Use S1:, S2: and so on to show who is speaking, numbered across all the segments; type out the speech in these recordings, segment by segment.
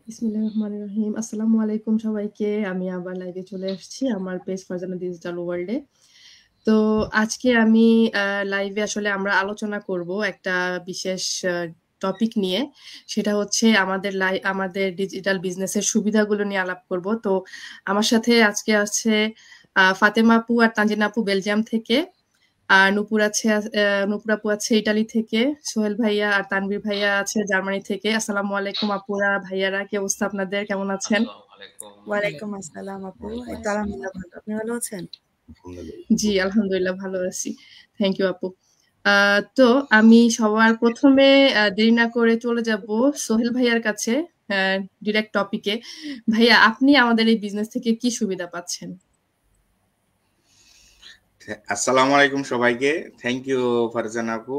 S1: বিসমিল্লাহির রহমানির রহিম। আসসালামু আলাইকুম সবাইকে। আমি আবার লাইভে চলে আসছি আমার পেজ ফারজানা ডিজিটাল ওয়ার্ল্ডে। তো আজকে আমি লাইভে আসলে আমরা আলোচনা করব একটা বিশেষ টপিক নিয়ে। সেটা হচ্ছে আমাদের ডিজিটাল বিজনেসের সুবিধাগুলো নিয়ে আলাপ করব। তো আমার সাথে আজকে আছে ফাতেমা আপু আর তানজিনা আপু বেলজিয়াম থেকে। আর নূপুর আপু আছে ইতালি থেকে, সোহেল ভাইয়া আর তানভীর ভাইয়া আছে জার্মানি থেকে। আসসালামু আলাইকুম আপুরা, ভাইয়ারা, কি অবস্থা আপনাদের? কেমন আছেন?
S2: আসসালামু আলাইকুম।
S3: ওয়ালাইকুম আসসালাম আপু। এই তো আলহামদুলিল্লাহ ভালো। আপনি ভালো আছেন?
S1: জি, আলহামদুলিল্লাহ ভালো আছি। থ্যাংক ইউ আপু। তো আমি সবার প্রথমে দেরি না করে চলে যাব সোহেল ভাইয়ার কাছে, ডিরেক্ট টপিকে। ভাইয়া, আপনি আমাদের এই বিজনেস থেকে কি সুবিধা পাচ্ছেন?
S2: আসসালামু আলাইকুম সবাইকে। থ্যাংক ইউ ফারজানা আপু।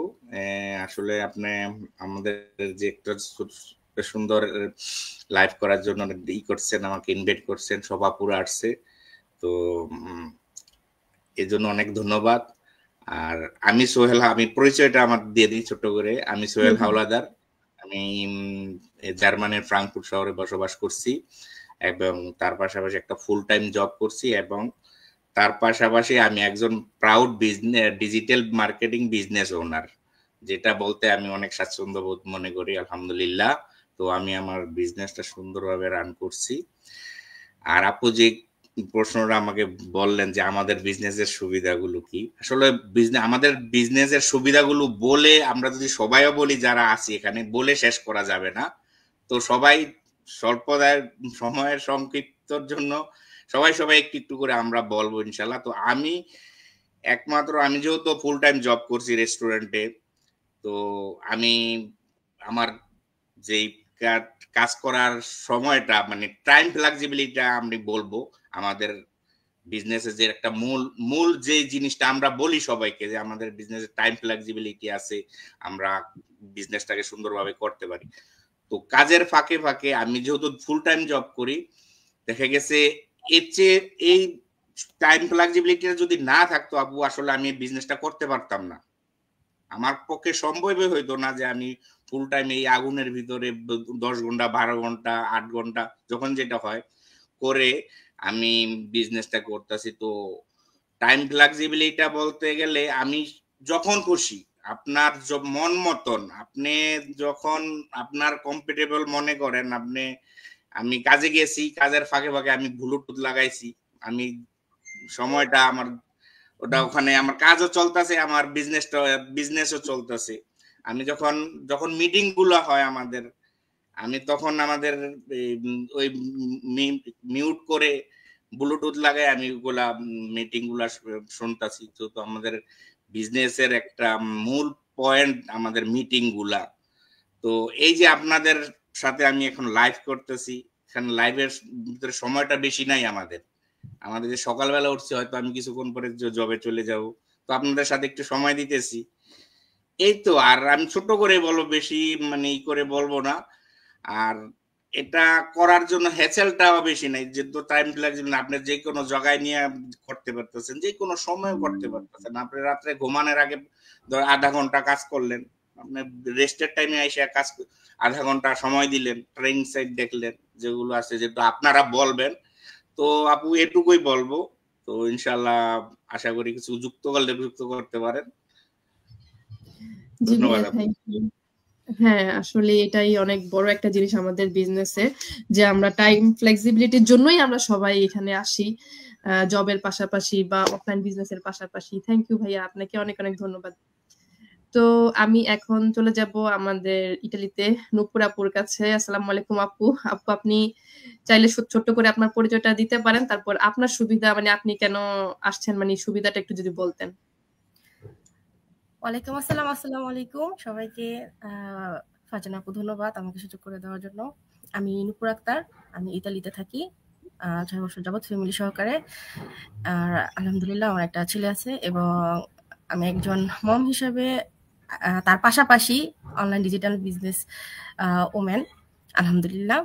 S2: আসলে আপনি আমাদের যে একটা সুন্দর লাইভ করার জন্য করছেন, আমাকে ইনভাইট করছেন, সব আপুরা আসছে। তো এই জন্য অনেক ধন্যবাদ। আর আমি সোহেল, আমি পরিচয়টা আমার দিয়ে দিই ছোট্ট করে। আমি সোহেল হাওলাদার। আমি জার্মানির ফ্রাঙ্কফুর্ট শহরে বসবাস করছি এবং তার পাশাপাশি একটা ফুল টাইম জব করছি, এবং তার পাশাপাশি আমি একজন proud digital marketing business owner, যেটা বলতে আমি অনেক স্বাচ্ছন্দ্য বোধ মনে করি, আলহামদুলিল্লাহ। তো আমি আমার বিজনেসটা সুন্দরভাবে রান করছি। আর আপু যে প্রশ্নটা আমাকে বললেন যে আমাদের বিজনেসের সুবিধাগুলো কি, আসলে আমাদের বিজনেসের সুবিধাগুলো বলে আমরা যদি সবাইও বলি, যারা আছি এখানে, বলে শেষ করা যাবে না। তো সবাই সময়ের সংক্ষিপ্তর জন্য সবাই একটু একটু করে আমরা বলবো ইনশাল্লাহ। তো আমি যেহেতু ফুল টাইম জব করছি রেস্টুরেন্টে, তো আমি আমার যেই কাজ করার সময়টা, মানে টাইম ফ্লেক্সিবিলিটিটা আমি বলবো আমাদের বিজনেসের যে একটা মূল যে জিনিসটা আমরা বলি সবাইকে, যে আমাদের বিজনেসে টাইম ফ্লেক্সিবিলিটি আছে, আমরা বিজনেসটাকে সুন্দরভাবে করতে পারি। তো কাজের ফাঁকে ফাঁকে আমি যেহেতু ফুল টাইম জব করি, দেখা গেছে এর চেয়ে এই টাইম ফ্লেক্সিবিলিটিটা যদি না থাকতো আপু, আসলে আমি বিজনেসটা করতে পারতাম না। আমার পক্ষে সম্ভবই হইতো না যে আমি ফুল টাইম এই আগুনের ভিতরে 10 ঘন্টা, 12 ঘন্টা, 8 ঘন্টা, যখন যেটা হয় করে আমি বিজনেসটা করতেছি। তো টাইম ফ্লেক্সিবিলিটি বলতে গেলে আমি যখন খুশি, আপনার মন মতন, আপনি যখন আপনার কমফোর্টেবল মনে করেন, আমি কাজে গেছি, কাজের ফাঁকে ফাঁকে আমি ব্লুটুথ লাগাইছি, আমি সময়টা আমার ওখানে আমার কাজও চলতেছে, আমার বিজনেসও চলতেছে। আমি যখন মিটিং গুলো হয় আমাদের, আমি তখন আমাদের ওই মিউট করে ব্লুটুথ লাগাই আমি ওগুলা মিটিং গুলা শুনতেছি। তো আমাদের বিজনেসের একটা মূল পয়েন্ট আমাদের মিটিং গুলা। তো এই যে আপনাদের সাথে আমি এখন লাইভ করতেছি, এখানে লাইভের ভিতরে সময়টা বেশি নাই আমাদের যে সকালবেলা উঠছি, হয়তো আমি কিছুক্ষণ পরে জবে চলে যাব, তো আপনাদের সাথে একটু সময় দিতেছি, এই তো। আর আমি ছোট করে বলবো, বেশি মানে করে বলবো না। আর এটা করার জন্য হ্যাসেলটাও বেশি নাই, যেহেতু টাইম ফ্লেক্সিবল, আপনি যে কোনো জায়গায় নিয়ে করতে পারতেছেন, যে কোনো সময় করতে পারতেছেন। আপনি রাত্রে ঘুমানোর আগে আধা ঘন্টা কাজ করলেন, আপনি রেস্টের টাইমে এসে আধা ঘন্টা সময় দিলেন, ট্রেন সাইড দেখলেন, যেগুলো আছে, যেহেতু আপনারা বলবেন। তো আপু এটুকুই বলবো। তো ইনশাল্লাহ আশা করি কিছু যুক্ত করতে পারেন।
S1: জি
S2: ধন্যবাদ
S1: ভাইয়া,
S2: আপু।
S1: Thank you. হ্যাঁ, আসলে এটাই অনেক বড় একটা জিনিস আমাদের বিজনেসে, যে আমরা টাইম ফ্লেক্সিবিলিটির জন্যই আমরা সবাই এখানে আসি, জবের পাশাপাশি বা অফলাইন বিজনেসের পাশাপাশি। থ্যাংক ইউ ভাইয়া, আপনাকে অনেক অনেক ধন্যবাদ। তো আমি এখন চলে যাব আমাদের ইটালিতে নূপুর আপুর কাছে। আসসালামু আলাইকুম আপু। আপু, আপনি চাইলে ছোট্ট করে আপনার পরিচয়টা দিতে পারেন, তারপর আপনার সুবিধা, মানে আপনি কেন আসছেন, মানে সুবিধাটা একটু যদি বলতেন।
S3: ওয়ালাইকুম আসসালাম। আসসালামু আলাইকুম সবাইকে। ফারজানা আপু, ধন্যবাদ আমাকে সুযোগ করে দেওয়ার জন্য। আমি নূপুর আক্তার, আমি ইতালিতে থাকি 6 বছর যাবৎ ফ্যামিলি সহকারে। আর আলহামদুলিল্লাহ আমার একটা ছেলে আছে, এবং আমি একজন মম হিসেবে তার পাশাপাশি অনলাইন ডিজিটাল বিজনেস ওম্যান, আলহামদুলিল্লাহ।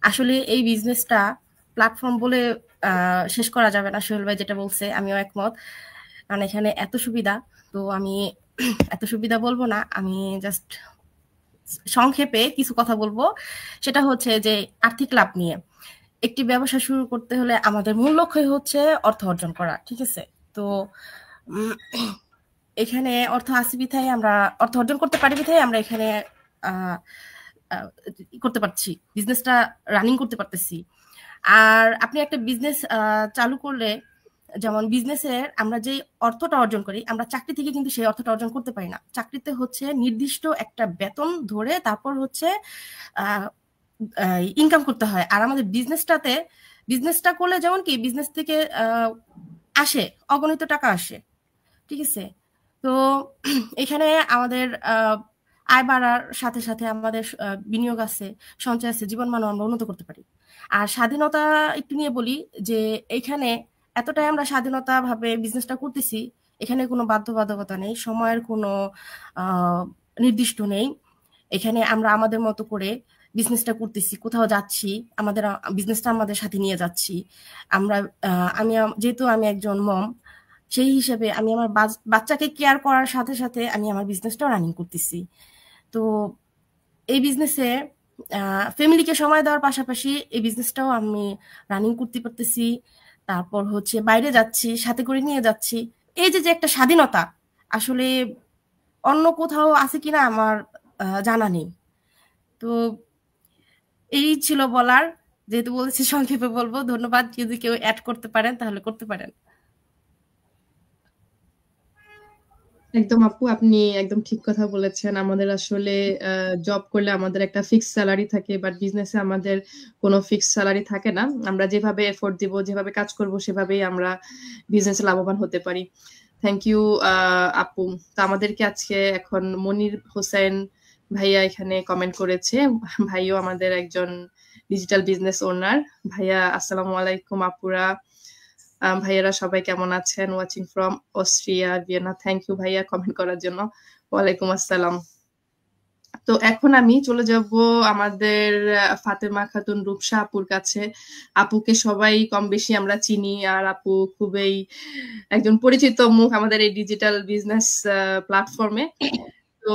S3: আসলে এই বিজনেসটা প্ল্যাটফর্ম বলে শেষ করা যাবে না। সোহেল ভাই যেটা বলছে আমিও একমত, কারণ এখানে এত সুবিধা। তো আমি এত সুবিধা বলবো না, আমি জাস্ট সংক্ষেপে কিছু কথা বলবো, সেটা হচ্ছে যে আর্থিক লাভ নিয়ে। একটি ব্যবসা শুরু করতে হলে আমাদের মূল লক্ষ্যই হচ্ছে অর্থ অর্জন করা, ঠিক আছে? তো এখানে অর্থ আছে বিধায় আমরা অর্থ অর্জন করতে পারি বিধায় আমরা এখানে করতে পারছি, বিজনেসটা রানিং করতে পারতেছি। আর আপনি একটা বিজনেস চালু করলে, যেমন বিজনেসের আমরা যে অর্থটা অর্জন করি, আমরা চাকরি থেকে কিন্তু সেই অর্থটা অর্জন করতে পারি না। চাকরিতে হচ্ছে নির্দিষ্ট একটা বেতন ধরে তারপর হচ্ছে ইনকাম করতে হয়। আর আমাদের বিজনেসটা করলে যেমন কি বিজনেস থেকে আসে অগণিত টাকা আসে, ঠিক আছে? তো এখানে আমাদের আয় বাড়ার সাথে সাথে আমাদের বিনিয়োগ আছে, সঞ্চয় আছে, জীবন মান আমরা উন্নত করতে পারি। আর স্বাধীনতা একটু নিয়ে বলি যে এখানে এতটাই আমরা স্বাধীনতা ভাবে বিজনেসটা করতেছি, এখানে কোনো বাধ্যবাধকতা নেই, সময়ের কোনো নির্দিষ্ট নেই। এখানে আমরা আমাদের মতো করে বিজনেসটা করতেছি, কোথাও যাচ্ছি, আমাদের বিজনেসটা আমাদের সাথে নিয়ে যাচ্ছি আমরা। যেহেতু আমি একজন মম, সেই হিসেবে আমি আমার বাচ্চাকে কেয়ার করার সাথে সাথে আমি আমার বিজনেসটাও রানিং করতেছি। তো এই বিজনেসে ফ্যামিলিকে সময় দেওয়ার পাশাপাশি এই বিজনেসটাও আমি রানিং করতে পারতেছি। তারপর হচ্ছে বাইরে যাচ্ছি, সাথে করে নিয়ে যাচ্ছি। এই যে একটা স্বাধীনতা, আসলে অন্য কোথাও আছে কিনা আমার জানা নেই। তো এই ছিল বলার, যেহেতু বলেছি সংক্ষেপে বলবো। ধন্যবাদ, যদি কেউ অ্যাড করতে পারেন তাহলে করতে পারেন।
S1: একদম আপু, আপনি একদম ঠিক কথা বলেছেন। আমাদের আসলে জব করলে আমাদের একটা ফিক্সড স্যালারি থাকে, বাট বিজনেসে আমাদের কোনো ফিক্সড স্যালারি থাকে না। আমরা যেভাবে এফোর্ট দিব, যেভাবে কাজ করব, সেভাবেই আমরা বিজনেসে লাভবান হতে পারি। থ্যাংক ইউ আপু। তো আমাদেরকে আজকে এখন মনির হোসেন ভাইয়া এখানে কমেন্ট করেছে। ভাইও আমাদের একজন ডিজিটাল বিজনেস ওনার। ভাইয়া আসসালামু আলাইকুম। আপুরা ভাইয়ারা সবাই কেমন আছেন? Watching from Austria, Vienna. Thank you ভাইয়া কমেন্ট করার জন্য। ওয়ালাইকুম আসসালাম। তো এখন আমি চলে যাব আমাদের ফাতেমা খাতুন রূপসা আপুর কাছে। আপুকে সবাই কম বেশি আমরা চিনি, আর আপু খুবই একজন পরিচিত মুখ আমাদের এই ডিজিটাল বিজনেস প্ল্যাটফর্মে। তো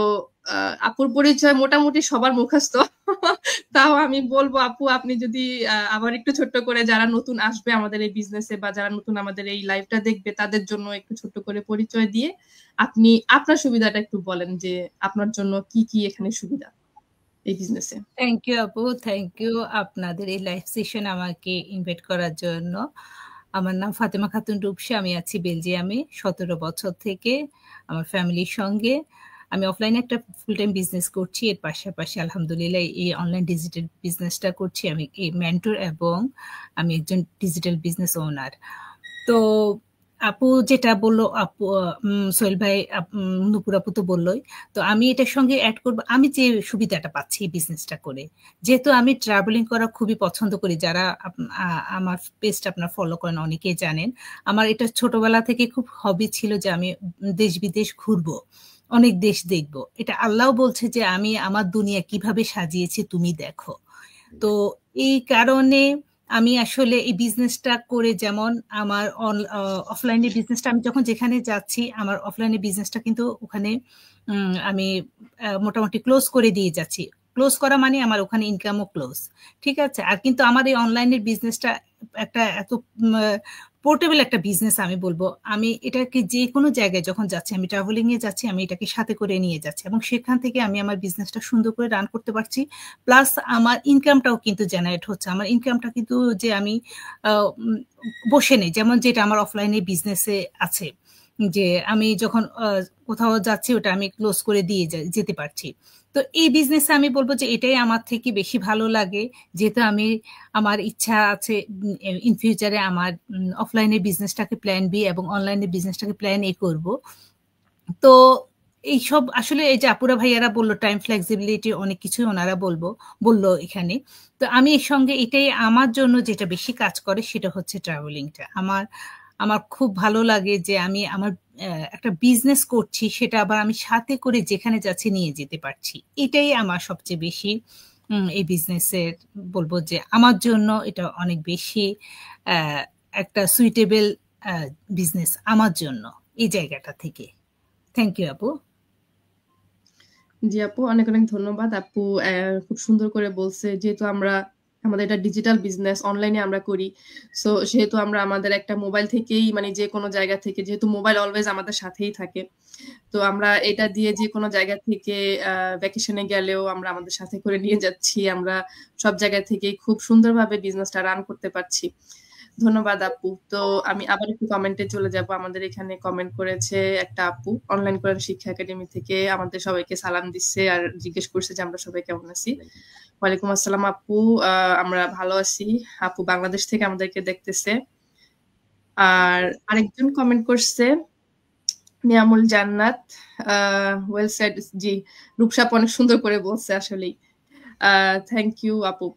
S1: আপুর পরিচয় মোটামুটি সবার মুখস্থ। তাও আমি বলবো আপু, আপনি যদি আবার একটু ছোট্ট করে, যারা নতুন আসবে আমাদের এই বিজনেসে বা যারা নতুন আমাদের এই লাইভটা দেখবে, তাদের জন্য একটু ছোট্ট করে পরিচয় দিয়ে আপনি আপনার সুবিধাটা একটু বলেন, যে আপনার জন্য কি কি এখানে সুবিধা এই বিজনেসে।
S4: থ্যাংক ইউ আপু, থ্যাংক ইউ আপনাদের এই লাইভ সেশন আমাকে ইনভাইট করার জন্য। আমার নাম ফাতেমা খাতুন রূপসা, আমি আছি বেলজিয়ামে 17 বছর থেকে আমার ফ্যামিলির সঙ্গে। আমি অফলাইনে একটা ফুল টাইম বিজনেস করছি, এর পাশাপাশি আলহামদুলিল্লাহ এই অনলাইন ডিজিটাল বিজনেসটা করছি। আমি এই মেন্টর এবং আমি একজন ডিজিটাল বিজনেস ওনার। তো আপু যেটা বললো, আপু সোহেল ভাই, নুপুর আপু তো বললোই। তো আমি এটার সঙ্গে অ্যাড করবো, আমি যে সুবিধাটা পাচ্ছি এই বিজনেসটা করে, যেহেতু আমি ট্রাভেলিং করা খুবই পছন্দ করি। যারা আমার পেজটা আপনার ফলো করেন অনেকেই জানেন, আমার এটা ছোটবেলা থেকে খুব হবি ছিল যে আমি দেশ বিদেশ ঘুরবো, অনেক দেশ দেখবো। এটা আল্লাহ বলছে যে আমি আমার দুনিয়া কিভাবে সাজিয়েছি তুমি দেখো। তো এই কারণে আমি আসলে এই বিজনেসটা করে, যেমন আমার অফলাইনে বিজনেসটা আমি যখন যেখানে যাচ্ছি, আমার অফলাইনে বিজনেসটা কিন্তু ওখানে আমি মোটামুটি ক্লোজ করে দিয়ে যাচ্ছি। ক্লোজ করা মানে আমার ওখানে ইনকামও ক্লোজ, ঠিক আছে। আর কিন্তু আমার এই অনলাইনের বিজনেসটা একটা এত পোর্টেবল একটা বিজনেস, আমি বলবো। আমি এটাকে যে কোনো জায়গায় যখন যাচ্ছি, আমি ট্রাভেলিং এ যাচ্ছি, আমি এটাকে সাথে করে নিয়ে যাচ্ছি এবং সেখান থেকে আমি আমার বিজনেসটা সুন্দর করে রান করতে পারছি। প্লাস আমার ইনকামটাও কিন্তু জেনারেট হচ্ছে। আমার ইনকামটা কিন্তু যে আমি বসে নেই, যেমন যেটা আমার অফলাইনে বিজনেসে আছে, যে আমি যখন কোথাও যাচ্ছি ওটা আমি ক্লোজ করে দিয়ে যেতে পারছি। তো এই বিজনেসে আমি বলবো যে এটাই আমার থেকে বেশি ভালো লাগে, যেহেতু আমার ইচ্ছা আছে ইন ফিউচারে আমার অফলাইনের বিজনেসটাকে প্ল্যান বি এবং অনলাইনের বিজনেসটাকে প্ল্যান এ করব। তো এইসব আসলে এই যে আপুরা ভাইয়ারা বললো টাইম ফ্লেক্সিবিলিটি, অনেক কিছুই ওনারা বললো এখানে। তো আমি এর সঙ্গে এটাই আমার জন্য যেটা বেশি কাজ করে সেটা হচ্ছে ট্রাভেলিংটা। আমার খুব ভালো লাগে যে আমি আমার একটা বিজনেস করছি, সেটা আবার আমি সাথে করে যেখানে যাচ্ছি নিয়ে যেতে পারছি। এটাই আমার সবচেয়ে বেশি এই বিজনেসের বলবো যে আমার জন্য এটা অনেক বেশি একটা সুইটেবল বিজনেস আমার জন্য এই জায়গাটা থেকে। থ্যাংক ইউ আপু।
S1: জি আপু, অনেক অনেক ধন্যবাদ। আপু খুব সুন্দর করে বলছে, যেহেতু আমাদের এটা ডিজিটাল বিজনেস, অনলাইনে আমরা করি, সো সেহেতু আমরা আমাদের একটা মোবাইল থেকেই, মানে যে কোনো জায়গা থেকে, যেহেতু মোবাইল অলওয়েজ আমাদের সাথেই থাকে, তো আমরা এটা দিয়ে যে কোনো জায়গা থেকে ভ্যাকেশনে গেলেও আমরা আমাদের সাথে করে নিয়ে যাচ্ছি। আমরা সব জায়গা থেকেই খুব সুন্দরভাবে বিজনেসটা রান করতে পারছি। ধন্যবাদ আপু। তো আমি আবার একটু কমেন্টে চলে যাব। আমাদের এখানে কমেন্ট করেছে একটা আপু, অনলাইন কোরআন শিক্ষা একাডেমি থেকে আমাদের সবাইকে সালাম দিচ্ছে আর জিজ্ঞেস করছে যে আমরা সবাই কেমন আছি। ওয়ালাইকুম আসসালাম আপু, আমরা ভালো আছি। আপু বাংলাদেশ থেকে আমাদেরকে দেখতেছে। আর আরেকজন কমেন্ট করছে নিয়ামুল জান্নাত, ওয়েল সেড। জি, রূপসাপ অনেক সুন্দর করে বলছে আসলেই। থ্যাংক ইউ আপু।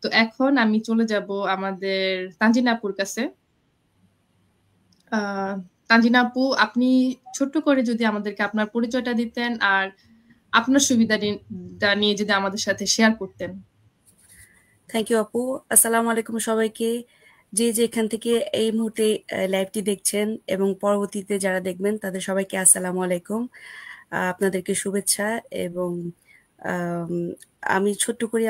S1: তো এখন আমি চলে যাব আমাদের তানজিনা আপুর কাছে। তানজিনা আপু, আপনি ছোট্ট করে যদি আমাদেরকে আপনার পরিচয়টা দিতেন আর আপনার সুবিধা নিয়ে যদি আমাদের সাথে শেয়ার করতেন।
S5: থ্যাংক ইউ আপু। আসসালামু আলাইকুম সবাইকে, যে যেখান থেকে এই মুহূর্তে লাইভটি দেখছেন এবং পরবর্তীতে যারা দেখবেন তাদের সবাইকে আসসালামু আলাইকুম। আপনাদেরকে শুভেচ্ছা। এবং আমি ছোট্ট করে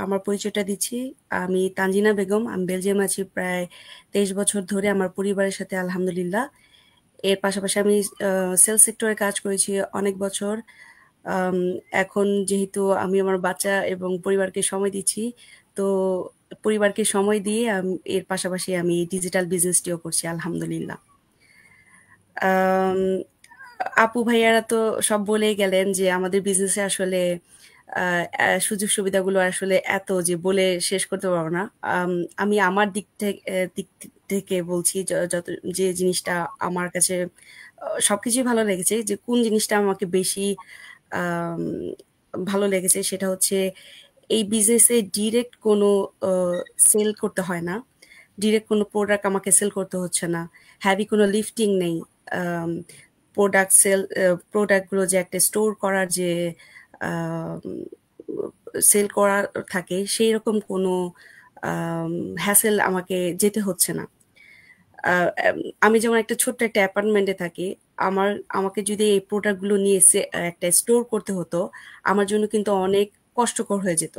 S5: আমার পরিচয়টা দিচ্ছি। আমি তানজিনা বেগম, আমি বেলজিয়াম আছি প্রায় 23 বছর ধরে আমার পরিবারের সাথে, আলহামদুলিল্লাহ। এর পাশাপাশি আমি সেলস সেক্টরে কাজ করেছি অনেক বছর। এখন যেহেতু আমি আমার বাচ্চা এবং পরিবারকে সময় দিচ্ছি, তো পরিবারকে সময় দিয়ে এর পাশাপাশি আমি ডিজিটাল বিজনেসটিও করছি, আলহামদুলিল্লাহ। আপু ভাইয়ারা তো সব বলেই গেলেন যে আমাদের বিজনেসে আসলে সুযোগ সুবিধাগুলো আসলে এত যে বলে শেষ করতে পারবো না। আমি আমার দিক থেকে বলছি, যত যে জিনিসটা আমার কাছে সবকিছুই ভালো লেগেছে, যে কোন জিনিসটা আমাকে বেশি ভালো লেগেছে সেটা হচ্ছে এই বিজনেসে ডিরেক্ট কোনো সেল করতে হয় না, ডিরেক্ট কোনো প্রোডাক্ট আমাকে সেল করতে হচ্ছে না, হ্যাভি কোনো লিফটিং নেই। প্রোডাক্টগুলো যে একটা স্টোর করার যে সেল করা থাকে, সেই রকম কোনো হ্যাসেল আমাকে যেতে হচ্ছে না। আমি যেমন একটা ছোট্ট একটা অ্যাপার্টমেন্টে থাকি, আমাকে যদি এই প্রোডাক্টগুলো নিয়ে একটা স্টোর করতে হতো, আমার জন্য কিন্তু অনেক কষ্টকর হয়ে যেত।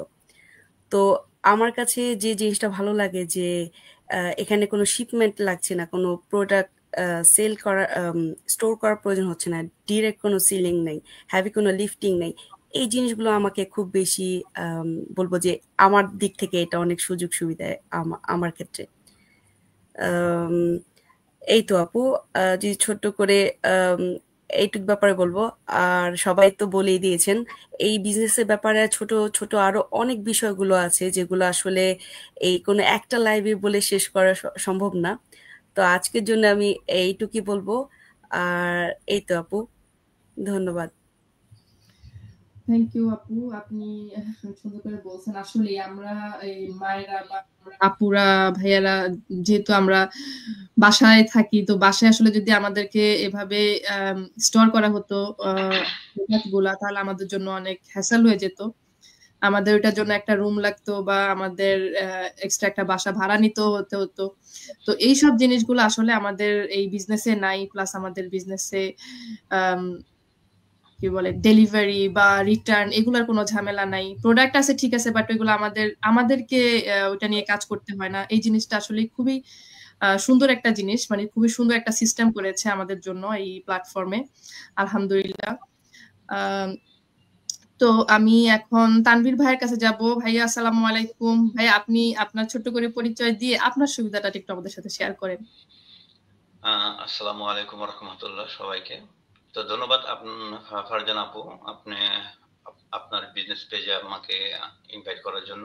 S5: তো আমার কাছে যে জিনিসটা ভালো লাগে যে এখানে কোনো শিপমেন্ট লাগছে না, কোনো প্রোডাক্ট সেল করা স্টোর করার প্রয়োজন হচ্ছে না, ডিরেক্ট কোনো সিলিং নেই, হ্যাভি কোনো লিফটিং নেই। এই জিনিসগুলো আমাকে খুব বেশি বলবো যে আমার দিক থেকে এটা অনেক সুযোগ সুবিধা আমার ক্ষেত্রে। এই তো আপু, যদি ছোট্ট করে এইটুক ব্যাপারে বলবো। আর সবাই তো বলেই দিয়েছেন, এই বিজনেসের ব্যাপারে ছোট ছোট আরো অনেক বিষয়গুলো আছে যেগুলো আসলে এই কোনো একটা লাইভে বলে শেষ করা সম্ভব না। তো আজকের জন্য আমি এইটুকুই বলবো। আর এই তো আপু, ধন্যবাদ।
S1: থ্যাংক ইউ আপু, আপনি সুন্দর করে বলছেন। আসলে আমরা এই মায়েরা বা আপুরা ভাইয়ারা, যেহেতু আমরা বাসায় থাকি, তো বাসায় আসলে যদি আমাদেরকে এভাবে স্টোর করা হতো গুলা, তাহলে আমাদের জন্য অনেক হ্যাসেল হয়ে যেত। আমাদের ওটার জন্য একটা রুম লাগতো বা আমাদের এক্সট্রা একটা বাসা ভাড়া নিতে হতো। তো এইসব জিনিসগুলো আসলে আমাদের এই বিজনেসে নাই। প্লাস আমাদের বিজনেসে কি বলে ডেলিভারি বা রিটার্ন এগুলোর কোনো ঝামেলা নাই। প্রোডাক্ট আছে ঠিক আছে, বাট ওইগুলো আমাদেরকে ওইটা নিয়ে কাজ করতে হয় না। এই জিনিসটা আসলে খুবই সুন্দর একটা জিনিস, মানে খুবই সুন্দর একটা সিস্টেম করেছে আমাদের জন্য এই প্ল্যাটফর্মে, আলহামদুলিল্লাহ। তো আমি এখন তানভীর ভাইয়ের কাছে যাব। ভাইয়া আসসালামু আলাইকুম। ভাই, আপনি আপনার ছোট্ট করে পরিচয় দিয়ে আপনার সুবিধাটা একটু আমাদের সাথে শেয়ার করেন।
S6: আসসালামু আলাইকুম রহমতুল্লাহ সবাইকে। তো ধন্যবাদ ফারজানা আপু, আপনি আপনার বিজনেস পেজে আমাকে ইনভাইট করার জন্য।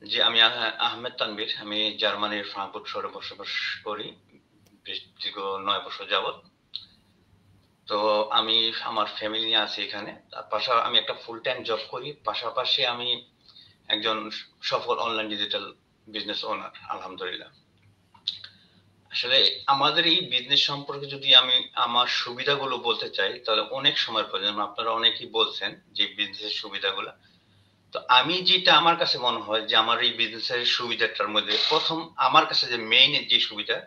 S6: জি, আমি আহমেদ তানভীর, আমি জার্মানির ফ্রাঙ্কফুর্ট শহরে বসবাস করি দীর্ঘ 9 বছর যাবত। তো আমি আমার ফ্যামিলি নিয়ে আছি এখানে। তার পাশাপাশি আমি একটা ফুল টাইম জব করি, পাশাপাশি আমি একজন সফল অনলাইন ডিজিটাল বিজনেস ওনার, আলহামদুলিল্লাহ। আসলে আমাদের এই বিজনেস সম্পর্কে যদি আমি আমার সুবিধাগুলো বলতে চাই, তাহলে অনেক সময় প্রয়োজন। আপনারা অনেকেই বলছেন যে বিজনেসের সুবিধাগুলো। তো আমি যেটা আমার কাছে মনে হয় যে আমার এই বিজনেসের সুবিধাটার মধ্যে প্রথম আমার কাছে যে মেইন যে সুবিধা,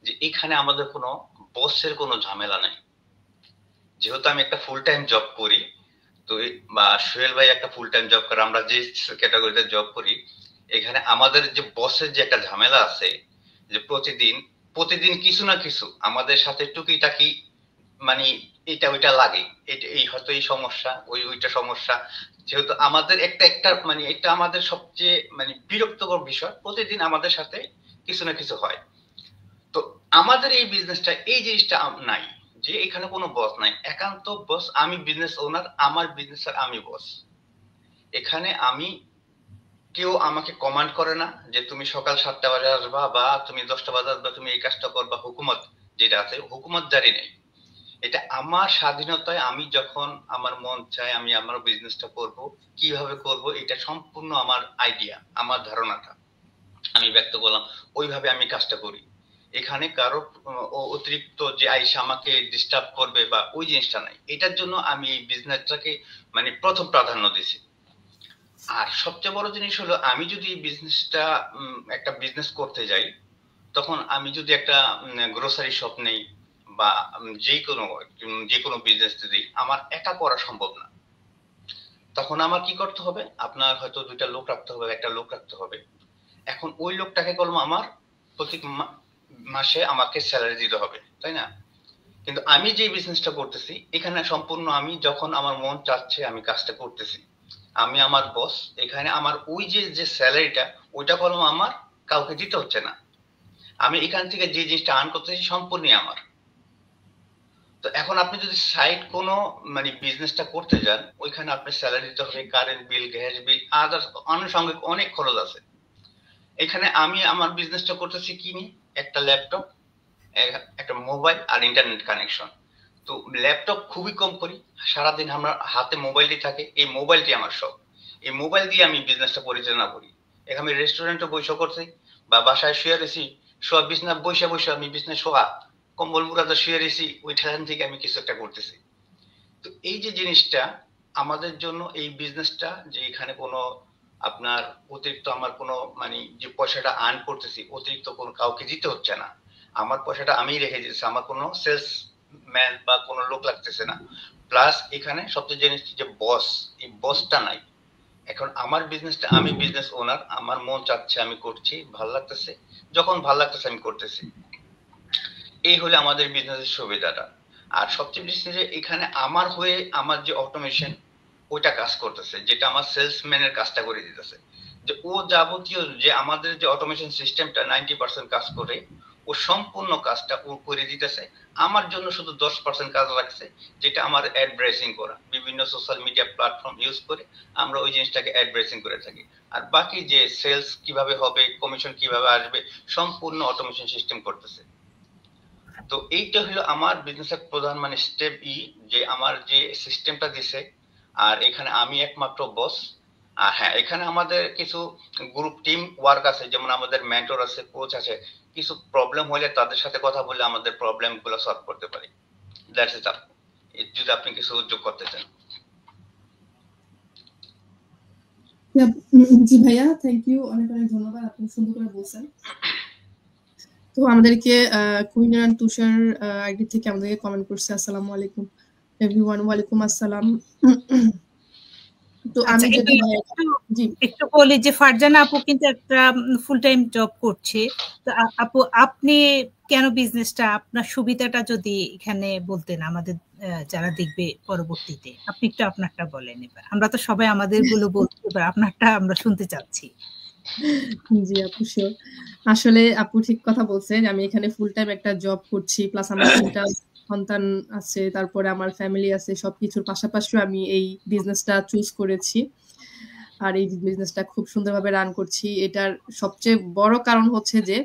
S6: যে এখানে আমাদের কোনো বসের কোনো ঝামেলা নাই। যেহেতু আমি একটা ফুল টাইম জব করি, তো বা সোহেল ভাই একটা ফুল টাইম জব করে, আমরা যে ক্যাটাগরিতে জব করি, এখানে আমাদের যে বসের যে একটা ঝামেলা আছে, যে প্রতিদিন কিছু না কিছু আমাদের সাথে টুকিটাকি মানে এটা ওইটা লাগে, এই হয়তো এই সমস্যা, ওইটা সমস্যা, যেহেতু আমাদের একটা মানে এটা আমাদের সবচেয়ে মানে বিরক্তকর বিষয়, প্রতিদিন আমাদের সাথে কিছু না কিছু হয়। তো আমাদের এই বিজনেসটা এই জিনিসটা নাই, যে এখানে কোনো বস নাই, একান্ত বস আমি, বিজনেস ওনার, আমার বিজনেস আর আমি বস। এখানে আমি, কেউ আমাকে কমান্ড করে না যে তুমি সকাল 7টা বাজে আসবা বা তুমি 10টা বাজে আসবা, তুমি এই কাজটা করবা। হুকুমত যেটা আছে, হুকুমত জারি নেই। এটা আমার স্বাধীনতায়, আমি যখন আমার মন চায় আমি আমার বিজনেসটা করব, কিভাবে করব, এটা সম্পূর্ণ আমার আইডিয়া, আমার ধারণাটা আমি ব্যক্ত করলাম, ওইভাবে আমি কাজটা করি। এখানে কারো অতিরিক্ত যে আইসা আমাকে ডিস্টার্ব করবে বা ওই জিনিসটা নাই। এটার জন্য আমি এই বিজনেসটাকে মানে প্রথম প্রাধান্য দিছি। আর সবচেয়ে বড় জিনিস হলো, আমি যদি বিজনেসটা একটা বিজনেস করতে যাই, তখন আমি যদি একটা গ্রোসারি শপ নেই বা যে কোনো বিজনেস যদি আমার একা করা সম্ভব না, তখন আমার কি করতে হবে, আপনার হয়তো 2টা লোক রাখতে হবে, একটা লোক রাখতে হবে। এখন ওই লোকটাকে বলবো আমার প্রত্যেক মাসে আমাকে স্যালারি দিতে হবে, তাই না? কিন্তু আমি যে বিজনেসটা করতেছি, এখানে সম্পূর্ণ আমি যখন আমার মন চাচ্ছে আমি কাজটা করতেছি, আমি আমার বস। এখানে আমার ওই যে স্যালারিটা, ওইটা বলবো আমার কাউকে দিতে হচ্ছে না। আমি এখান থেকে যে জিনিসটা আর্ন করতেছি সম্পূর্ণই আমার। তো এখন আপনি যদি সাইড কোনো মানে বিজনেসটা করতে যান, ওইখানে আপনি স্যালারি দিতে হবে, current bill, gas bill, others আনুষঙ্গিক অনেক খরচ আছে। এখানে আমি আমার বিজনেসটা করতেছি কি নিয়ে, একটা ল্যাপটপ, একটা মোবাইল আর ইন্টারনেট কানেকশন। তো ল্যাপটপ খুবই কম করি, সারাদিন আমার হাতে মোবাইলটি থাকে, এই মোবাইলটি আমার সব। এই মোবাইল দিয়ে আমি বিজনেসটা পরিচালনা করি। এখানে আমি রেস্টুরেন্টে বসে করছি বা বাসায় শুয়ে রয়েছি, শোয়া বিছনা বসে আমি বিজনেস শোয়া কম্বল মুড়াতে শুয়ে রয়েছি, ওইখান থেকে আমি কিছু একটা করতেছি। তো এই যে জিনিসটা আমাদের জন্য, এই বিজনেসটা যে এখানে কোনো আপনার অতিরিক্ত আমার কোনো মানে যে পয়সাটা আর্ন করতেছি, অতিরিক্ত কোনো কাউকে দিতে হচ্ছে না, আমার পয়সাটা আমিই রেখে দিতেছি, আমার কোনো সেলস ম্যান বা কোনো লোক লাগতেছে না। প্লাস এখানে সবচেয়ে জিনিস যে বস, এই বসটা নাই। এখন আমার বিজনেসটা, আমি বিজনেস ওনার, আমার মন চাচ্ছে আমি করছি, ভাল লাগতেছে, যখন ভাল লাগতেছে আমি করতেছি। এই হলে আমাদের বিজনেসের সুবিধাটা। আর সবচেয়ে বেশি যে এখানে আমার হয়ে আমার যে অটোমেশন, ওইটা কাজ করতেছে, যেটা আমার সেলসম্যানের কাজটা করে দিতেছে। যে ও যাবতীয় যে আমাদের যে অটোমেশন সিস্টেমটা 90% কাজ করে, ও সম্পূর্ণ কাজটা ও করে দিতেছে। আমার জন্য শুধু 10% কাজ রাখছে, যেটা আমার অ্যাডভার্টাইজিং করা, বিভিন্ন সোশ্যাল মিডিয়া প্ল্যাটফর্ম ইউজ করে আমরা ওই জিনিসটাকে অ্যাডভার্টাইজিং করে থাকি। আর বাকি যে সেলস কিভাবে হবে, কমিশন কিভাবে আসবে, সম্পূর্ণ অটোমেশন সিস্টেম করতেছে। তো এইটা হলো আমার বিজনেসের প্রধান মানে স্টেপ যে আমার যে সিস্টেমটা দিছে। আর এখানে আমি একমাত্র বস। আর হ্যাঁ, এখানে আমাদের কিছু গ্রুপ টিম ওয়ার্ক আছে, যেমন আমাদের মেন্টর আছে, কোচ আছে। কিছু প্রবলেম হলে তাদের সাথে কথা বলে আমাদের প্রবলেম গুলো সলভ করতে পারি। That's it. যদি আপনি কিছু যোগ করতে চান।
S1: জি ভাইয়া, থ্যাংক ইউ, অনেক অনেক ধন্যবাদ, আপনি সুন্দর করে বলছেন। তো আমাদেরকে কুইনান তুষার আইডি থেকে আমাদেরকে কমেন্ট করছে, আসসালামু আলাইকুম এভরিওয়ান। ওয়ালাইকুম আসসালাম। তো আমি
S4: একটু বলি যে ফারজানা আপু কিন্তু একটা ফুল টাইম জব করছে। তো আপু, আপনি কেন বিজনেসটা, আপনার সুবিধাটা যদি এখানে বলতেন আমাদের যারা দেখবে পরবর্তীতে, আপনি একটু আপনারটা বলেন। এবার আমরা তো সবাই আমাদের গুলো বলতে, এবার আপনারটা আমরা শুনতে চাচ্ছি।
S1: জি আপু, শিওর। আসলে আপু ঠিক কথা বলছেন, আমি এখানে ফুল টাইম একটা জব করছি, প্লাস আমার 3টা সন্তান আছে, তারপরে আমার ফ্যামিলি আছে, সবকিছুর পাশাপাশিও আমি এই বিজনেসটা চুজ করেছি। আর এই বিজনেসটা খুব সুন্দরভাবে রান করছি। এটার সবচেয়ে বড় কারণ হচ্ছে যে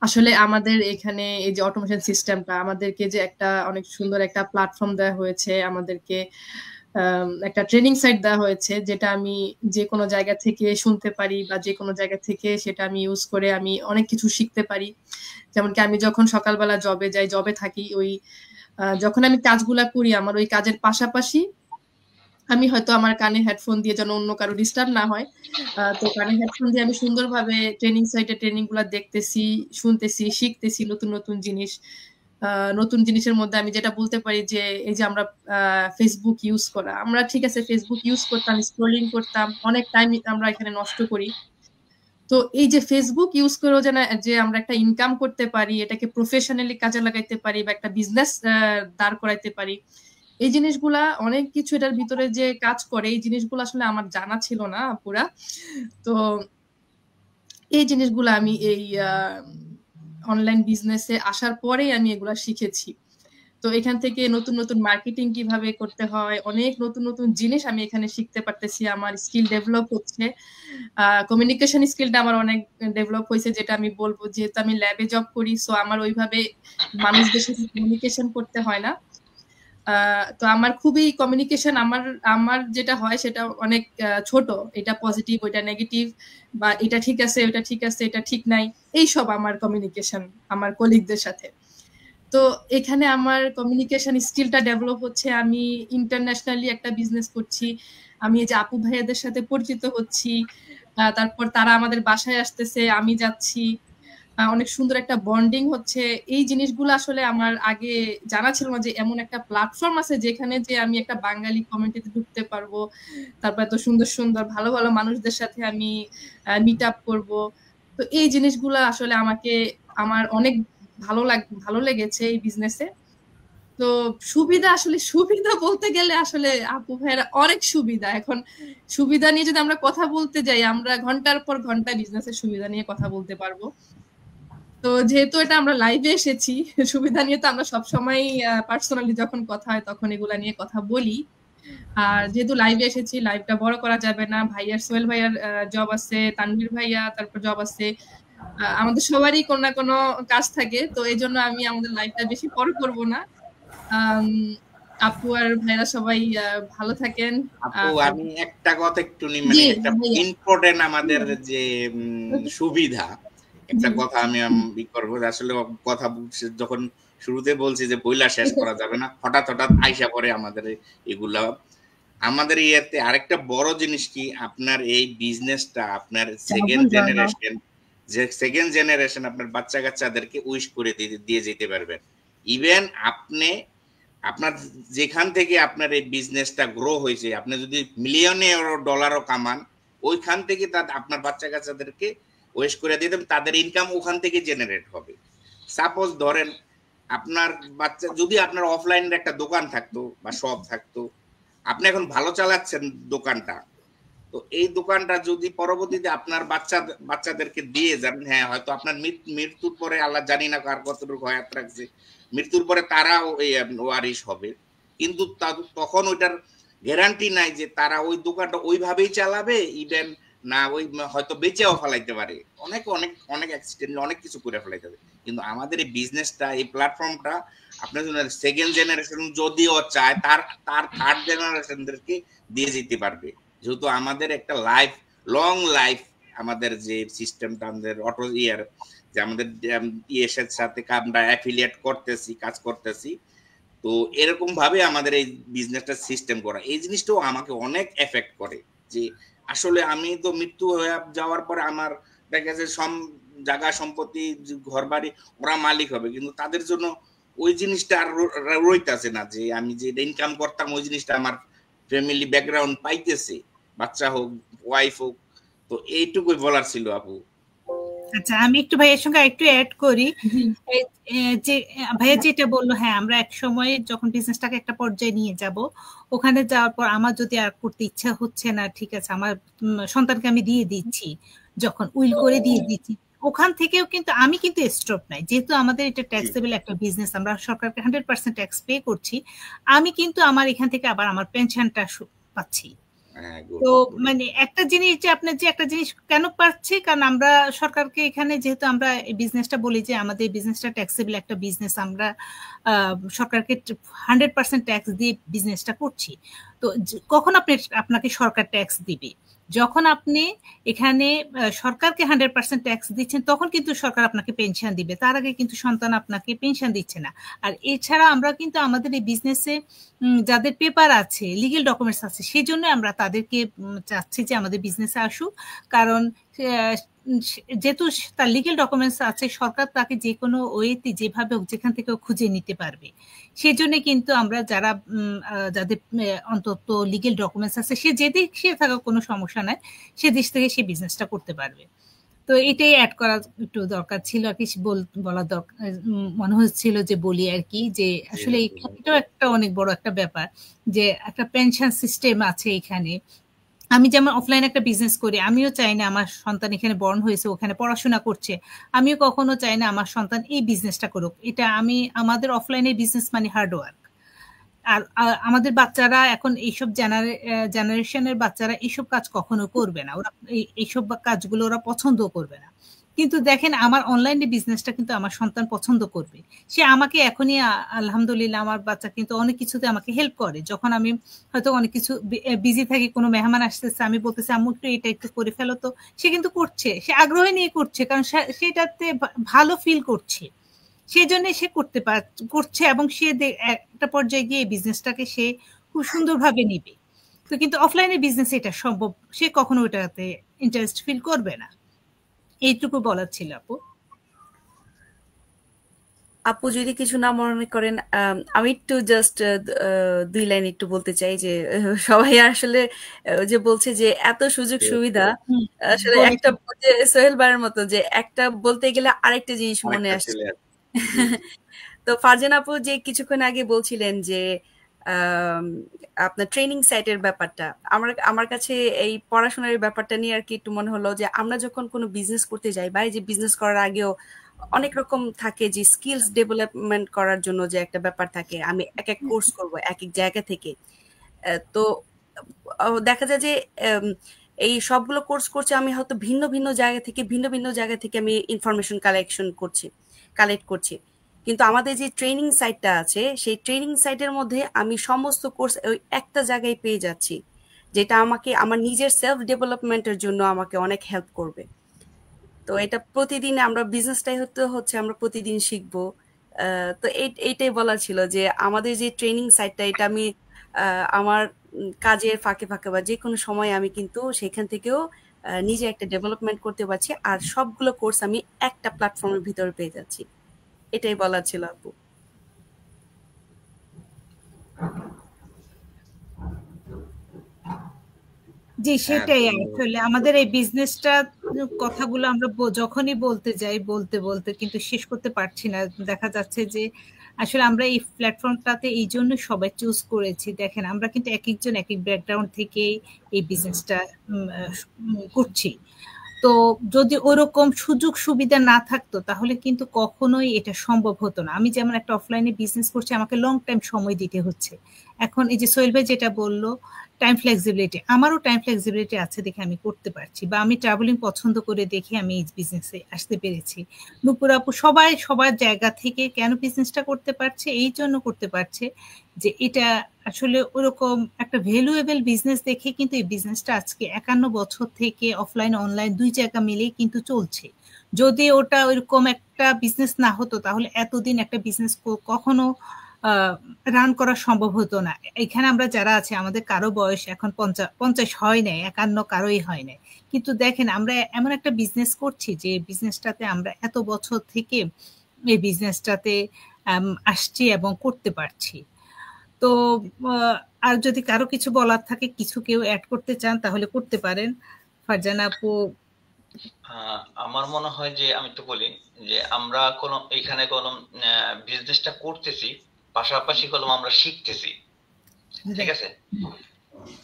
S1: আসলে আমাদের এখানে এই যে অটোমেশন সিস্টেমটা, আমাদেরকে যে একটা অনেক সুন্দর একটা প্ল্যাটফর্ম দেওয়া হয়েছে, আমাদেরকে একটা ট্রেনিং সাইট দেওয়া হয়েছে, যেটা আমি যে কোনো জায়গা থেকে শুনতে পারি বা যে কোনো জায়গা থেকে সেটা আমি ইউজ করে আমি অনেক কিছু শিখতে পারি। যেমন কি আমি যখন সকালবেলা জবে যাই, জবে থাকি, ওই যখন আমি কাজগুলা করি, আমার ওই কাজের পাশাপাশি আমি হয়তো আমার কানে হেডফোন দিয়ে, যেন অন্য কারো ডিস্টার্ব না হয়, তো কানে হেডফোন দিয়ে আমি সুন্দরভাবে ট্রেনিং সাইটে ট্রেনিং গুলা দেখতেছি, শুনতেছি, শিখতেছি নতুন নতুন জিনিস। নতুন জিনিসের মধ্যে আমি যেটা বলতে পারি যে এই যে আমরা ফেসবুক ইউজ করা, আমরা ঠিক আছে ফেসবুক ইউজ করতাম, স্ক্রলিং করতাম, অনেক টাইম আমরা এখানে নষ্ট করি। তো এই যে ফেসবুক ইউজ করেও যে আমরা একটা ইনকাম করতে পারি, এটাকে প্রফেশনালি কাজে লাগাইতে পারি বা একটা বিজনেস দাঁড় করাইতে পারি, এই জিনিসগুলা অনেক কিছু এটার ভিতরে যে কাজ করে, এই জিনিসগুলো আসলে আমার জানা ছিল না পুরা। তো এই জিনিসগুলো আমি এই অনলাইন বিজনেসে আসার পরেই আমি এগুলা শিখেছি। তো এখান থেকে নতুন নতুন মার্কেটিং কিভাবে করতে হয়, অনেক নতুন নতুন জিনিস আমি এখানে শিখতে পারতেছি, আমার স্কিল ডেভেলপ হচ্ছে, কমিউনিকেশন স্কিলটা আমার অনেক ডেভেলপ হয়েছে, যেটা আমি বলবো যেহেতু আমি ল্যাবে জব করি, সো আমার ওইভাবে মানুষদের সাথে কমিউনিকেশন করতে হয় না। তো আমার খুবই কমিউনিকেশন আমার যেটা হয় সেটা অনেক ছোট, এটা পজিটিভ ওইটা নেগেটিভ, বা এটা ঠিক আছে ওইটা ঠিক আছে এটা ঠিক নাই, এইসব আমার কমিউনিকেশন আমার কলিগদের সাথে। তো এখানে আমার কমিউনিকেশন স্কিলটা ডেভেলপ হচ্ছে, আমি ইন্টারন্যাশনালি একটা বিজনেস করছি, আমি এই যে আপু ভাইয়াদের সাথে পরিচিত হচ্ছি, তারপর তারা আমাদের বাসায় আসতেছে, আমি যাচ্ছি, অনেক সুন্দর একটা বন্ডিং হচ্ছে। এই জিনিসগুলো আসলে আমার আগে জানা ছিল না যে এমন একটা প্ল্যাটফর্ম আছে যেখানে যে আমি একটা বাঙালি কমিউনিটিতে ঢুকতে পারবো, তারপর এত সুন্দর সুন্দর ভালো ভালো মানুষদের সাথে আমি মিট আপ করবো। তো এই জিনিসগুলো আসলে আমার অনেক ভালো লেগেছে এই বিজনেসে। তো সুবিধা বলতে গেলে আসলে আপু ভাইয়েরা অনেক সুবিধা। এখন সুবিধা নিয়ে যদি আমরা কথা বলতে যাই, আমরা ঘন্টার পর ঘন্টা বিজনেসের সুবিধা নিয়ে কথা বলতে পারবো। তো যেহেতু এটা আমরা লাইভে এসেছি, সুবিধা নিয়ে তো আমরা সবসময় পার্সোনালি যখন কথা হয় তখন এগুলা নিয়ে কথা বলি। আর যেহেতু লাইভে এসেছি, লাইভটা বড় করা যাবে না, সোহেল ভাইয়ার জব আছে, তানভীর ভাইয়া তারপর জব আছে, আমাদের সবারই কোনো না কোনো কাজ থাকে, তো এই জন্য আমি আমাদের লাইভটা বেশি বড় করব না। আপু আর ভাইরা সবাই ভালো থাকেন।
S2: আপু আমি একটা কথা একটু মানে একটা ইম্পর্টেন্ট আমাদের যে সুবিধা, একটা কথা আমি করবো, আসলে কথা যখন শুরুতে বলছি যে বইলা শেষ করা যাবে না, হঠাৎ আইসা পরে আমাদের এগুলা। আমাদের ইয়েতে আরেকটা বড় জিনিস কি, আপনার এই বিজনেসটা আপনার সেকেন্ড জেনারেশন আপনার বাচ্চা কাচ্চাদেরকে উইশ করে দিয়ে যেতে পারবেন। ইভেন আপনার যেখান থেকে আপনার এই বিজনেসটা গ্রো হয়েছে, আপনি যদি মিলিয়নে ডলারও কামান, ওইখান থেকে আপনার বাচ্চা কাচ্চাদেরকে ওয়েস করে দিয়ে দেবেন, তাদের ইনকাম ওখান থেকে জেনারেট হবে। সাপোজ ধরেন আপনার বাচ্চা যদি আপনার অফলাইনের একটা দোকান থাকতো বা শপ থাকতো, আপনি এখন ভালো চালাচ্ছেন দোকানটা, তো এই দোকানটা যদি পরবর্তীতে আপনার বাচ্চাদেরকে দিয়ে যান, হ্যাঁ হয়তো আপনার মৃত্যুর পরে আল্লাহ জানি না কার কতটুকু হয়াত রাখছে, মৃত্যুর পরে তারাও ওয়ারিশ হবে, কিন্তু তখন ওইটার গ্যারান্টি নাই যে তারা ওই দোকানটা ওইভাবেই চালাবে, ইভেন না ওই হয়তো বেঁচেও ফেলাইতে পারে, অনেক অনেক অনেক অ্যাক্সিডেন্ট অনেক কিছু করে ফেলাইতে হবে। কিন্তু আমাদের এই বিজনেসটা, এই প্ল্যাটফর্মটা আপনার জন্য সেকেন্ড জেনারেশন যদিও চায় তার থার্ড জেনারেশনদেরকে দিয়ে যেতে পারবে, যেহেতু আমাদের একটা লং লাইফ আমাদের যে সিস্টেমটা, আমাদের অটো ইয়ার যে আমাদের ইয়ের সাথে আমরা অ্যাফিলিয়েট করতেছি, কাজ করতেছি, তো এরকম ভাবে আমাদের এই বিজনেসটা সিস্টেম করা, এই জিনিসটাও আমাকে অনেক এফেক্ট করে। যে আসলে আমি তো মৃত্যু হয়ে যাওয়ার পরে আমার দেখা যায় সব জায়গা সম্পত্তি ঘর বাড়ি ওরা মালিক হবে, কিন্তু তাদের জন্য ওই জিনিসটা আর রইতেছে না, যে আমি যে ইনকাম করতাম ওই জিনিসটা আমার ফ্যামিলি ব্যাকগ্রাউন্ড পাইতেছে, বাচ্চা হোক ওয়াইফ হোক। তো এইটুকুই বলার ছিল আপু।
S4: আচ্ছা, আমি একটু ভাইয়ের সঙ্গে একটু অ্যাড করি, যে ভাইয়া যেটা বললো, হ্যাঁ আমরা এক সময় যখন বিজনেসটাকে একটা পর্যায়ে নিয়ে যাব, ওখানে যাওয়ার পর আমার যদি আর করতে ইচ্ছা হচ্ছে না, ঠিক আছে, আমার সন্তানকে আমি দিয়ে দিচ্ছি, যখন উইল করে দিয়ে দিচ্ছি, ওখান থেকেও কিন্তু আমি কিন্তু স্টপ নাই, যেহেতু আমাদের এটা ট্যাক্সেবল একটা বিজনেস, আমরা সরকারকে 100% ট্যাক্স পে করছি, আমি কিন্তু আমার এখান থেকে আবার আমার পেনশনটা পাচ্ছি। তো মানে একটা জিনিস যে আপনার যে একটা জিনিস কেন পাচ্ছে, কারণ আমরা সরকারকে এখানে যেহেতু আমরা এই বিজনেসটা বলি যে আমাদের বিজনেসটা ট্যাক্সেবল একটা বিজনেস, আমরা সরকারকে 100% ট্যাক্স দিয়ে বিজনেসটা করছি। তো কখন আপনাকে সরকার ট্যাক্স দিবে? যখন আপনি এখানে সরকারকে 100% ট্যাক্স দিচ্ছেন, তখন কিন্তু সরকার আপনাকে পেনশন দিবে, তার আগে কিন্তু সন্তান আপনাকে পেনশন দিচ্ছে না। আর এছাড়া আমরা কিন্তু আমাদের এই বিজনেসে যাদের পেপার আছে, লিগেল ডকুমেন্টস আছে, সেই জন্য আমরা তাদেরকে চাচ্ছি যে আমাদের বিজনেসে আসুক, কারণ যেহেতু তার লিগেল ডকুমেন্টস আছে, সরকার তাকে যে কোনো ওয়েতে যেভাবে যেখান থেকে খুঁজে নিতে পারবে। সেই জন্য কিন্তু আমরা যারা যাদের অন্তত লিগেল ডকুমেন্টস আছে, সে যে দেশে থাকা কোনো সমস্যা নাই, সে দেশ থেকে সে বিজনেসটা করতে পারবে। তো এটাই অ্যাড করা একটু দরকার ছিল আর কি, বলার দরকার মনে হচ্ছিল যে বলি আর কি, যে আসলে এটাও একটা অনেক বড় একটা ব্যাপার, যে একটা পেনশন সিস্টেম আছে এখানে। আমি যেমন অফলাইনে একটা বিজনেস করি, আমিও চাই না আমার সন্তান এখানে বর্ন হয়েছে, ওখানে পড়াশোনা করছে, আমিও কখনো চাই না আমার সন্তান এই বিজনেসটা করুক। এটা আমাদের অফলাইনে বিজনেস মানে হার্ডওয়ার্ক। আর আমাদের বাচ্চারা এখন এইসব জেনারেশনের বাচ্চারা এইসব কাজ কখনো করবে না, ওরা এইসব কাজগুলো ওরা পছন্দ করবে না। কিন্তু দেখেন আমার অনলাইনে বিজনেসটা কিন্তু আমার সন্তান পছন্দ করবে। সে আমাকে এখনই আলহামদুলিল্লাহ আমার বাচ্চা কিন্তু অনেক কিছুতে আমাকে হেল্প করে। যখন আমি হয়তো অনেক কিছু বিজি থাকি, কোনো মেহমান আসতেছে, আমি বলতেছি আম্মু একটু এটা একটু করে ফেলো, তো সে কিন্তু করছে, সে আগ্রহ নিয়ে করছে, কারণ সেটাতে ভালো ফিল করছে, সেই জন্য সে করছে, এবং সে একটা পর্যায়ে গিয়ে বিজনেসটাকে সে খুব সুন্দরভাবে নিবে। তো কিন্তু অফলাইনে বিজনেস এটা সম্ভব, সে কখনো ওটাতে ইন্টারেস্ট ফিল করবে না। এইটুকু বলার ছিল আপু।
S5: আপু যদি কিছু না মনে করেন, আমি একটু জাস্ট 2 লাইন একটু বলতে চাই যে সবাই আসলে যে বলছে যে এত সুযোগ সুবিধা, আসলে একটা সোহেল ভাইয়ের মতো যে একটা বলতে গেলে আরেকটা জিনিস মনে আসছে। তো ফারজানা আপু যে কিছুক্ষণ আগে বলছিলেন যে আপনার ট্রেনিং সাইটের ব্যাপারটা, আমার কাছে এই পড়াশোনার ব্যাপারটা নিয়ে আর কি একটু মনে হলো যে আমরা যখন কোনো বিজনেস করতে যাই বা এই যে বিজনেস করার আগেও অনেক রকম থাকে যে স্কিলস ডেভেলপমেন্ট করার জন্য যে একটা ব্যাপার থাকে, আমি এক এক কোর্স করব এক এক জায়গা থেকে। তো দেখা যায় যে এই সবগুলো কোর্স করছে আমি হয়তো ভিন্ন ভিন্ন জায়গা থেকে আমি ইনফরমেশন কালেক্ট করছি, কিন্তু আমাদের যে ট্রেনিং সাইটটা আছে সেই ট্রেনিং সাইটের মধ্যে আমি সমস্ত কোর্স ওই একটা জায়গায় পেয়ে যাচ্ছি, যেটা আমাকে আমার নিজের সেলফ ডেভেলপমেন্টের জন্য আমাকে অনেক হেল্প করবে। তো এটা প্রতিদিন আমরা বিজনেসটাই হচ্ছে আমরা প্রতিদিন শিখবো। তো এইটাই বলা ছিল যে আমাদের যে ট্রেনিং সাইটটা, এটা আমি আমার কাজের ফাঁকে ফাঁকে বা যে কোনো সময় আমি কিন্তু সেখান থেকেও নিজে একটা ডেভেলপমেন্ট করতে পারছি, আর সবগুলো কোর্স আমি একটা প্ল্যাটফর্মের ভিতরে পেয়ে যাচ্ছি। এটাই বলা ছিল আপু।
S4: জি সেটাই, আসলে আমাদের এই বিজনেসটা কথাগুলো আমরা যখনই বলতে যাই বলতে কিন্তু শেষ করতে পারছি না। দেখা যাচ্ছে যে আসলে আমরা এই প্ল্যাটফর্মটাতে এই জন্য সবাই চুজ করেছি। দেখেন আমরা কিন্তু এক একজন এক এক ব্যাকগ্রাউন্ড থেকে এই বিজনেসটা করছি। তো যদি ওরকম সুযোগ সুবিধা না থাকতো তাহলে কিন্তু কখনোই এটা সম্ভব হতো না। আমি যেমন একটা অফলাইনে বিজনেস করছি, আমাকে লং টাইম সময় দিতে হচ্ছে। এখন এই যে সোহেল ভাই যেটা বললো টাইম ফ্লেক্সিবিলিটি, আমারও টাইম ফ্লেক্সিবিলিটি আছে দেখে আমি করতে পারছি, বা আমি ট্রাভেলিং পছন্দ করে দেখে আমি এই বিজনেসে আসতে পেরেছি। নুপুর আপু সবাই সবার জায়গা থেকে কেন বিজনেসটা করতে পারছে, এই জন্য করতে পারছে যে এটা আসলে ওরকম একটা ভ্যালুয়েবল বিজনেস দেখে কিন্তু এই বিজনেসটা আজকে 51 বছর থেকে অফলাইন অনলাইন দুই জায়গা মিলেই কিন্তু চলছে। যদি ওটা ওইরকম একটা বিজনেস না হতো তাহলে এতদিন একটা বিজনেস কখনো রান করা সম্ভব হতো না। এখানে আমরা যারা আছে আমাদের কারো বয়স এখন 50 হয় নাই, 51 কারোই হয় নাই, কিন্তু দেখেন আমরা এমন একটা বিজনেস করছি যে বিজনেসটাতে আমরা এত বছর থেকে এই বিজনেসটাতে আসছি এবং করতে পারছি। তো আর যদি কারো কিছু বলার থাকে, কিছু কেউ অ্যাড করতে চান তাহলে করতে পারেন। ফারজানা আপু।
S6: আমার মনে হয় যে আমি একটু বলি যে আমরা এখানে বিজনেসটা করতেছি, পাশাপাশি আমরা শিখতেছি, ঠিক আছে?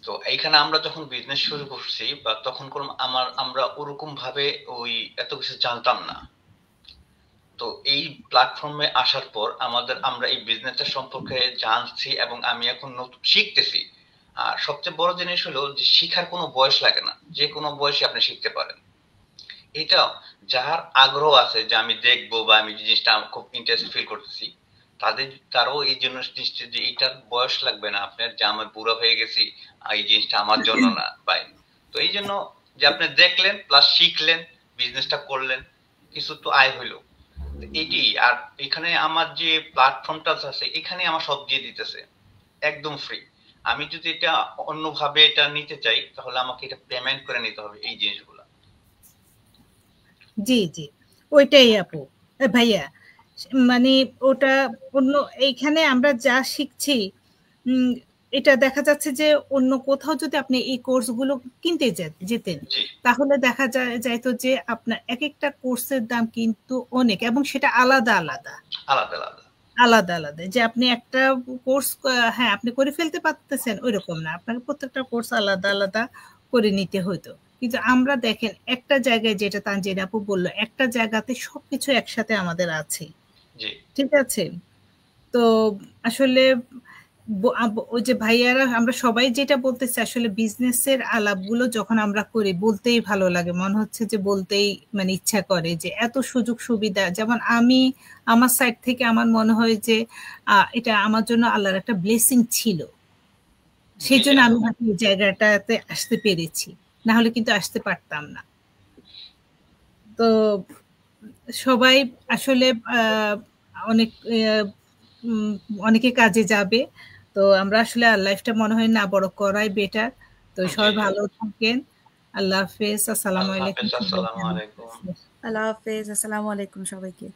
S6: তো এইখানে আমরা যখন বিজনেস শুরু করছি বা তখন আমরা ওরকম ভাবে এত কিছু জানতাম না। তো এই প্ল্যাটফর্মে আসার পর আমরা এই বিজনেসটা সম্পর্কে জানছি এবং আমি এখন নতুন শিখতেছি। আর সবচেয়ে বড় জিনিস হলো যে শিখার কোনো বয়স লাগে না, যে কোনো বয়সে আপনি শিখতে পারেন। এটা যার আগ্রহ আছে যে আমি দেখবো বা আমি জিনিসটা খুব ইন্টারেস্ট ফিল করতেছি, তারও এই জন্য যে এটার বয়স লাগবে না আপনার, যে আমি বুড়া হয়ে গেছি এই জিনিসটা আমার জন্য না ভাই। তো এই জন্য যে আপনি দেখলেন প্লাস শিখলেন, বিজনেসটা করলেন, কিছু তো আয় হইলো, এটি। আর এখানে আমার যে প্ল্যাটফর্মটা আছে এখানে আমার সব দিয়ে দিতেছে একদম ফ্রি। আমি যদি এটা অন্যভাবে এটা নিতে চাই তাহলে আমাকে এটা পেমেন্ট করে নিতে হবে এই জিনিসগুলো।
S4: জি জি ওইটাই আপু ভাইয়া মানে ওটা অন্য এইখানে আমরা যা শিখছি এটা দেখা যাচ্ছে যে অন্য কোথাও যদি আপনি এই কোর্সগুলো কিনতে যেতেন তাহলে দেখা যাইতো যে আপনার এক একটা কোর্সের দাম কিন্তু অনেক এবং সেটা আলাদা আলাদা
S6: আলাদা আলাদা
S4: আলাদা আলাদা যে আপনি একটা কোর্স হ্যাঁ আপনি করে ফেলতে পারতেছেন ওইরকম না আপনাকে প্রত্যেকটা কোর্স আলাদা আলাদা করে নিতে হতো কিন্তু আমরা দেখেন একটা জায়গায় যেটা তানজিন আপু বললো একটা জায়গাতে সবকিছু একসাথে আমাদের আছে ঠিক আছে তো আসলে ওই যে ভাইয়ারা আমরা সবাই যেটা বলতেছি আসলে বিজনেসের আলাপগুলো যখন আমরা করি বলতেই ভালো লাগে মনে হচ্ছে যে বলতেই মানে ইচ্ছা করে যে এত সুযোগ সুবিধা যেমন আমি আমার সাইড থেকে আমার মনে হয় যে এটা আমার জন্য আল্লাহর একটা ব্লেসিং ছিল সেই জন্য আমি এই জায়গাটাতে আসতে পেরেছি না হলে কিন্তু আসতে পারতাম না তো সবাই আসলে অনেকে কাজে যাবে তো আমরা আসলে লাইফটা মনে হয় না বড় করাই বেটার তো সবাই ভালো থাকেন আল্লাহ হাফেজ আসসালামু আলাইকুম
S5: আল্লাহ হাফেজ আসসালামু আলাইকুম সবাইকে